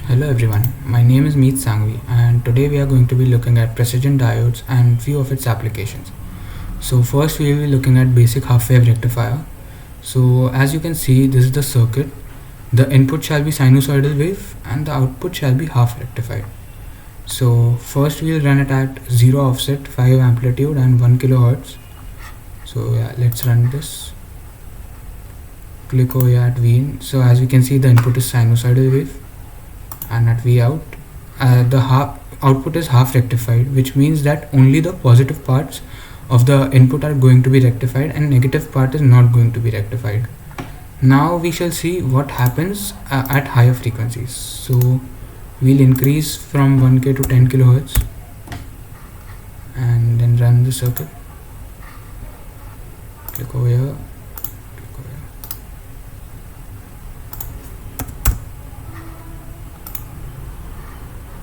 Hello everyone, my name is Meet Sangvi and today we are going to be looking at precision diodes and few of its applications. So first we will be looking at basic half-wave rectifier. So as you can see, this is the circuit. The input shall be sinusoidal wave and the output shall be half rectified. So first we will run it at 0 offset, 5 amplitude and 1 kilohertz. So yeah, let's run this. Click over here at Vin. So as you can see, the input is sinusoidal wave. And at V out, the output is half rectified, which means that only the positive parts of the input are going to be rectified and negative part is not going to be rectified. Now we shall see what happens at higher frequencies. So we'll increase from 1k to 10 kilohertz and then run the circuit. Click over here.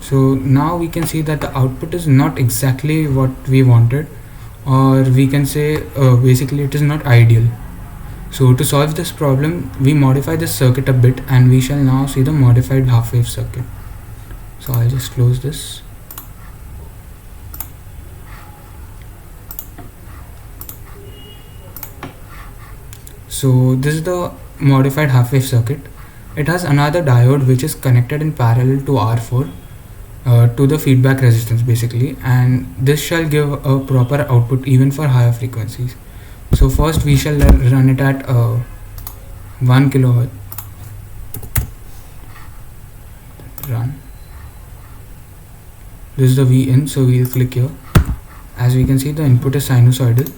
So now we can see that the output is not exactly what we wanted, or we can say basically it is not ideal. So to solve this problem, we modify this circuit a bit and we shall now see the modified half-wave circuit. So I'll just close this. So this is the modified half-wave circuit. It has another diode which is connected in parallel to R4. To the feedback resistance basically, and this shall give a proper output even for higher frequencies. So first we shall run it at 1 kilohertz. Run. This is the V in, so we'll click here. As we can see, the input is sinusoidal.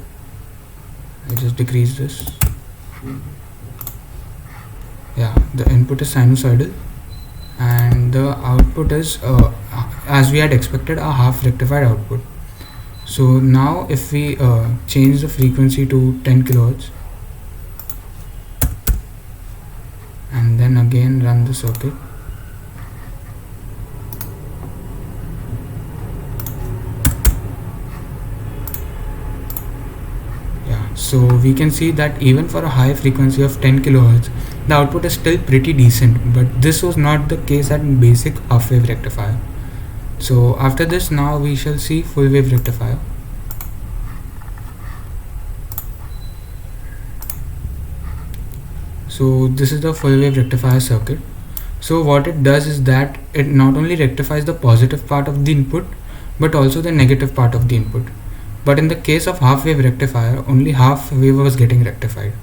I'll just decrease this. Yeah, the input is sinusoidal and the output is as we had expected, a half rectified output. So now if we change the frequency to 10 kilohertz and then again run the circuit, so we can see that even for a high frequency of 10 kilohertz, the output is still pretty decent, but this was not the case at basic half-wave rectifier. So after this, now we shall see full wave rectifier. So this is the full wave rectifier circuit. So what it does is that it not only rectifies the positive part of the input, but also the negative part of the input. But in the case of half wave rectifier, only half wave was getting rectified.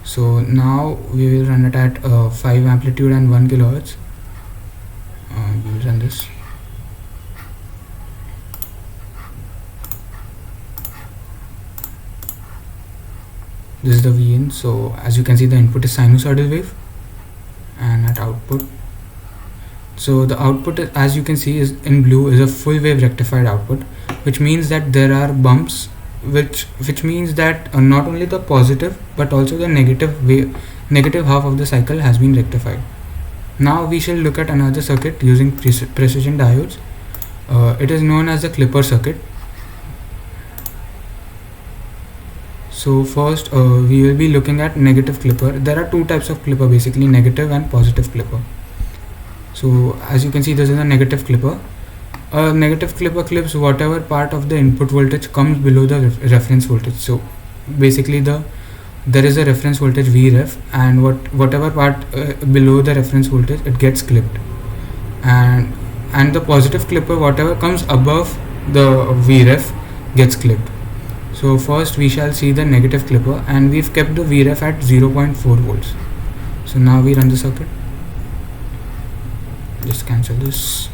So now we will run it at 5 amplitude and 1 kilohertz. We will run this. This is the V in. So as you can see, the input is sinusoidal wave, and at output, so the output, as you can see, is in blue, is a full wave rectified output, which means that there are bumps, which means that not only the positive but also the negative half of the cycle has been rectified. Now we shall look at another circuit using precision diodes. It is known as the clipper circuit. So first we will be looking at negative clipper. There are two types of clipper basically, negative and positive clipper. So as you can see, this is a negative clipper. A negative clipper clips whatever part of the input voltage comes below the reference voltage. So basically there is a reference voltage Vref, and whatever part below the reference voltage, it gets clipped, and the positive clipper, whatever comes above the Vref, gets clipped. So first we shall see the negative clipper, and we've kept the Vref at 0.4 volts. So now we run the circuit. Just cancel this,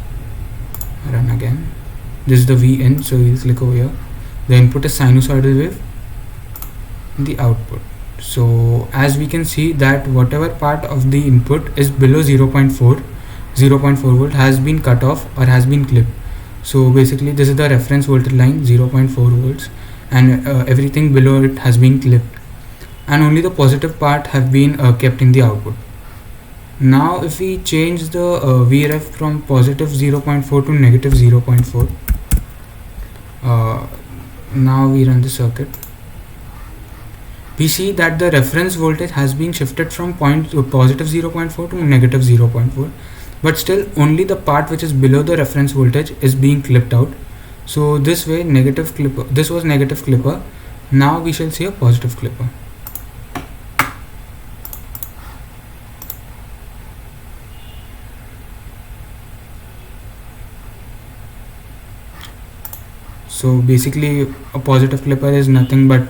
run again. This is the V in, so we'll click over here. The input is sinusoidal wave, the output. So as we can see that whatever part of the input is below 0.4 volt has been cut off or has been clipped. So basically this is the reference voltage line, 0.4 volts, and everything below it has been clipped, and only the positive part have been kept in the output. Now if we change the Vref from positive 0.4 to negative 0.4, now we run the circuit. we see that the reference voltage has been shifted from positive 0.4 to negative 0.4, but still only the part which is below the reference voltage is being clipped out. So this way negative clipper, this was negative clipper, now we shall see a positive clipper. So basically a positive clipper is nothing but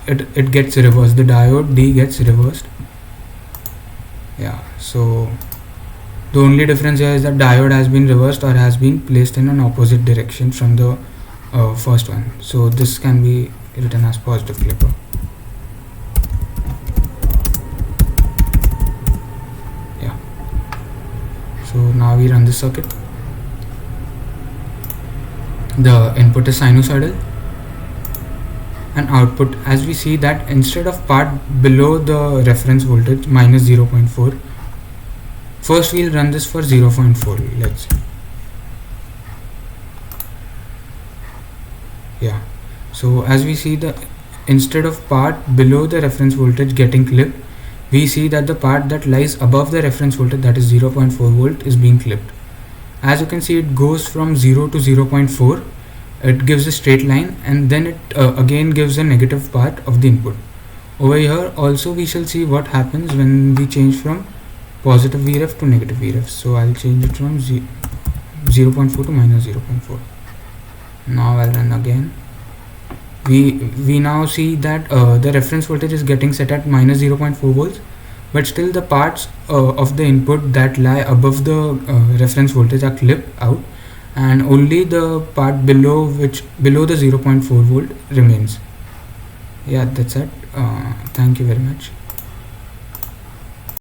it gets reversed, the diode D gets reversed. Yeah, so the only difference here is that diode has been reversed or has been placed in an opposite direction from the first one. So this can be written as positive clipper. Yeah. So now we run this circuit. The input is sinusoidal and output, as we see that instead of part below the reference voltage minus 0.4, first we'll run this for 0.4, let's see. Yeah, so as we see, the instead of part below the reference voltage getting clipped, we see that the part that lies above the reference voltage, that is 0.4 volt, is being clipped. As you can see, it goes from 0 to 0.4, it gives a straight line, and then it again gives a negative part of the input. Over here also we shall see what happens when we change from positive Vref to negative Vref. So I'll change it from 0.4 to minus 0.4. Now I'll run again. We now see that the reference voltage is getting set at minus 0.4 volts, but still the parts of the input that lie above the reference voltage are clipped out, and only the part below the 0.4 volt remains. Yeah, that's it. Thank you very much.